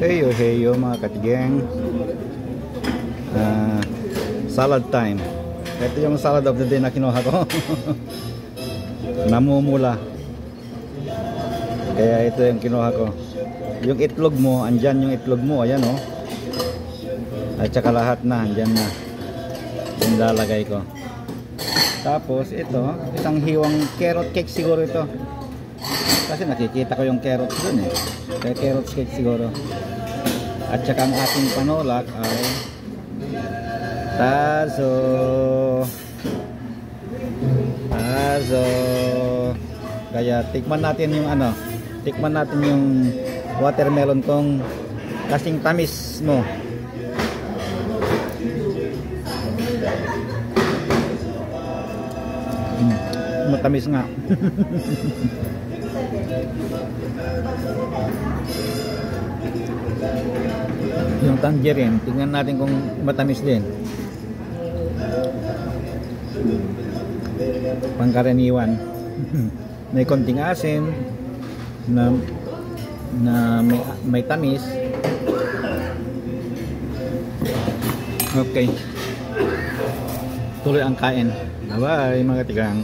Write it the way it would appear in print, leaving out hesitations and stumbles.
Heyo mga katigang. Salad time. Ito yung salad of the day na kinuha ko. Namumula. Kaya ito yung kinuha ko. Yung itlog mo, andyan yung itlog mo, ayan oh. At saka lahat na, andyan na. Yung lalagay ko. Tapos ito, isang hiwang carrot cake siguro ito. Kasi nakikita ko yung carrots dun eh. Kaya carrot cake siguro. At saka ang ating panulak ay tazo. Kaya tikman natin yung ano, tikman natin yung watermelon kung kasing tamis mo. Matamis nga. Yung tangerine, tingnan natin kung matamis din. Pangkaraniwan. May konting asin na may tamis. Okay. Tuloy ang kain. Bye bye mga tigang.